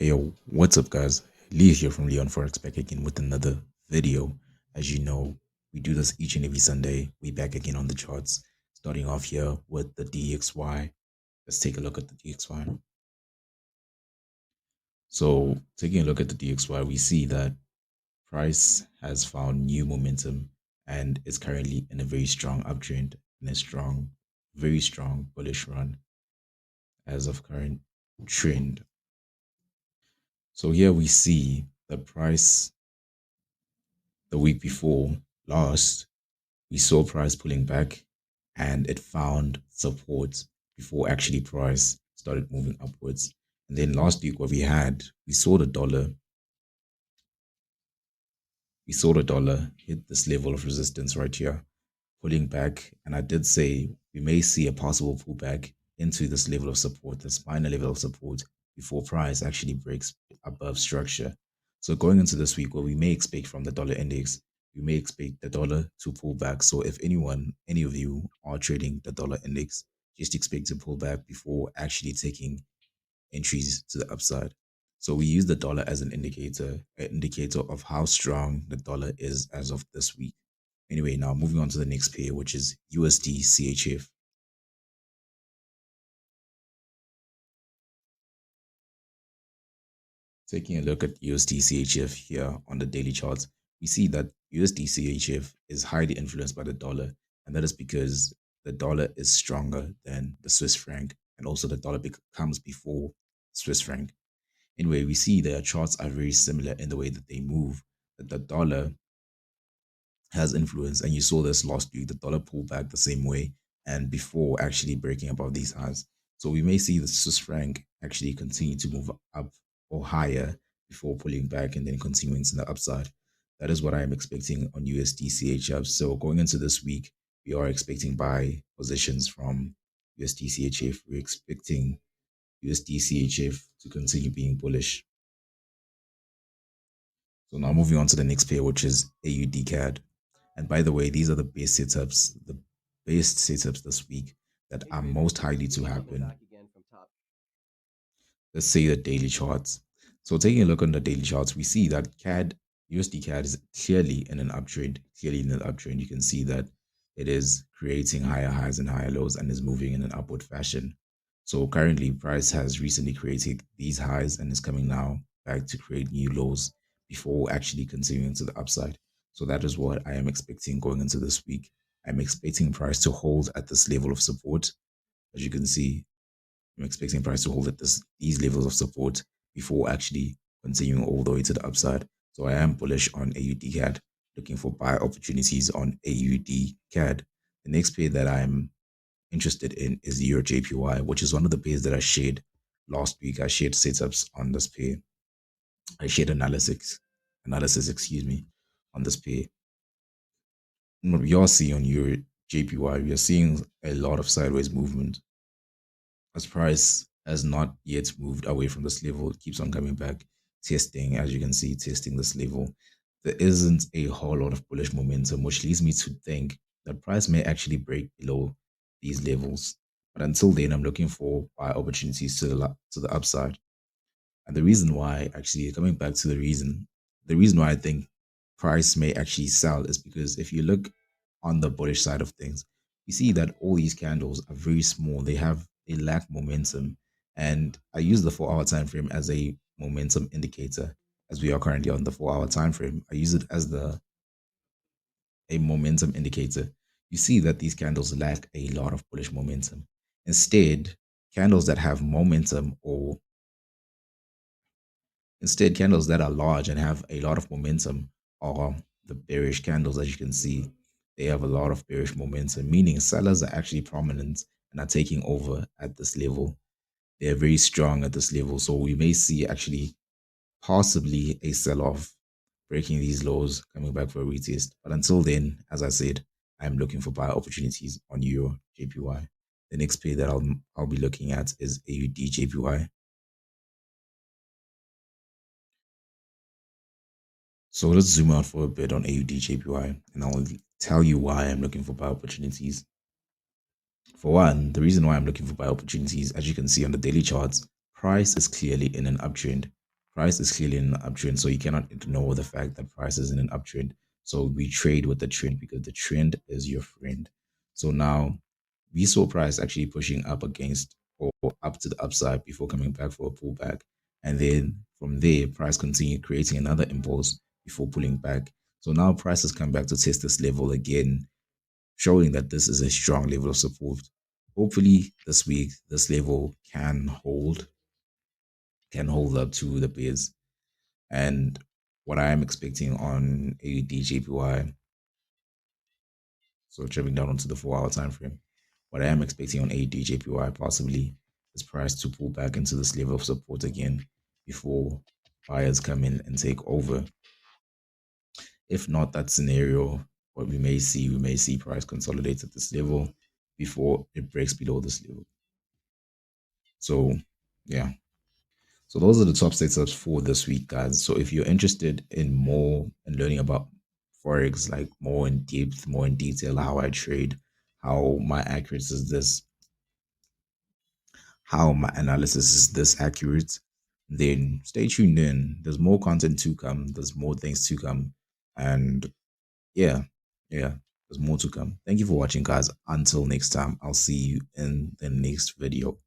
Hey yo, what's up guys? Lee here from Leon Forex back again with another video. As you know, we do this each and every Sunday. We back again on the charts, starting off here with the DXY. Let's take a look at the DXY. So taking a look at the DXY, we see that price has found new momentum and is currently in a very strong uptrend and a very strong bullish run as of current trend. So here we see the price the week before last, we saw price pulling back and it found support before actually price started moving upwards. And then last week, what we had, we saw the dollar hit this level of resistance right here, pulling back. And I did say we may see a possible pullback into this level of support, this minor level of support, before price actually breaks above structure. So going into this week, what we may expect from the dollar index, we may expect the dollar to pull back. So if any of you are trading the dollar index, just expect to pull back before actually taking entries to the upside. So we use the dollar as an indicator of how strong the dollar is as of this week. Anyway, now moving on to the next pair, which is USD CHF. Taking a look at USD CHF here on the daily charts, we see that USD CHF is highly influenced by the dollar, and that is because the dollar is stronger than the Swiss franc, and also the dollar comes before Swiss franc. Anyway, we see their charts are very similar in the way that they move, that the dollar has influence. And you saw this last week, the dollar pulled back the same way and before actually breaking above these highs. So we may see the Swiss franc actually continue to move up or higher before pulling back and then continuing to the upside. That is what I am expecting on USD CHF. So going into this week, we are expecting buy positions from USD CHF. We're expecting USD CHF to continue being bullish. So now moving on to the next pair, which is AUD CAD. And by the way, these are the best setups this week that are most highly to happen. Let's say the daily charts. So taking a look on the daily charts, we see that USD CAD is clearly in an uptrend. Clearly in an uptrend, you can see that it is creating higher highs and higher lows and is moving in an upward fashion. So currently, price has recently created these highs and is coming now back to create new lows before actually continuing to the upside. So that is what I am expecting going into this week. I'm expecting price to hold at this level of support. As you can see, I'm expecting price to hold at these levels of support before actually continuing all the way to the upside. So I am bullish on AUD CAD, looking for buy opportunities on AUD CAD. The next pair that I'm interested in is the Euro JPY, which is one of the pairs that I shared last week. I shared setups on this pair. I shared analysis, excuse me, on this pair. And what we are seeing on Euro JPY, we are seeing a lot of sideways movement as price has not yet moved away from this level. It keeps on coming back, testing, as you can see, testing this level. There isn't a whole lot of bullish momentum, which leads me to think that price may actually break below these levels. But until then, I'm looking for buy opportunities to the upside. And the reason why, actually, coming back to the reason why I think price may actually sell is because if you look on the bullish side of things, you see that all these candles are very small. They lack momentum. And I use the 4 hour time frame as a momentum indicator, as we are currently on the 4 hour time frame. I use it as a momentum indicator. You see that these candles lack a lot of bullish momentum. Instead, candles that have momentum or Instead, candles that are large and have a lot of momentum are the bearish candles. As you can see, they have a lot of bearish momentum, meaning sellers are actually prominent and are taking over at this level. They're very strong at this level. So we may see actually possibly a sell-off, breaking these lows, coming back for a retest. But until then, as I said, I'm looking for buy opportunities on Euro JPY. The next pair that I'll be looking at is AUD JPY. So let's zoom out for a bit on AUD JPY and I'll tell you why I'm looking for buy opportunities. For one, the reason why I'm looking for buy opportunities, as you can see on the daily charts, price is clearly in an uptrend. Price is clearly in an uptrend, so you cannot ignore the fact that price is in an uptrend. So we trade with the trend because the trend is your friend. So now we saw price actually pushing up against or up to the upside before coming back for a pullback. And then from there, price continued creating another impulse before pulling back. So now price has come back to test this level again, showing that this is a strong level of support. Hopefully this week, this level can hold up to the bears. And what I am expecting on AUD JPY, so jumping down onto the 4 hour time frame, what I am expecting on AUD JPY possibly is price to pull back into this level of support again before buyers come in and take over. If not that scenario, what we may see price consolidate at this level before it breaks below this level. So yeah. So those are the top setups for this week, guys. So if you're interested in more and learning about Forex, like more in depth, more in detail, how I trade, how my accuracy is this, how my analysis is this accurate, then stay tuned in. There's more content to come. There's more things to come. And yeah, yeah, there's more to come. Thank you for watching, guys. Until next time, I'll see you in the next video.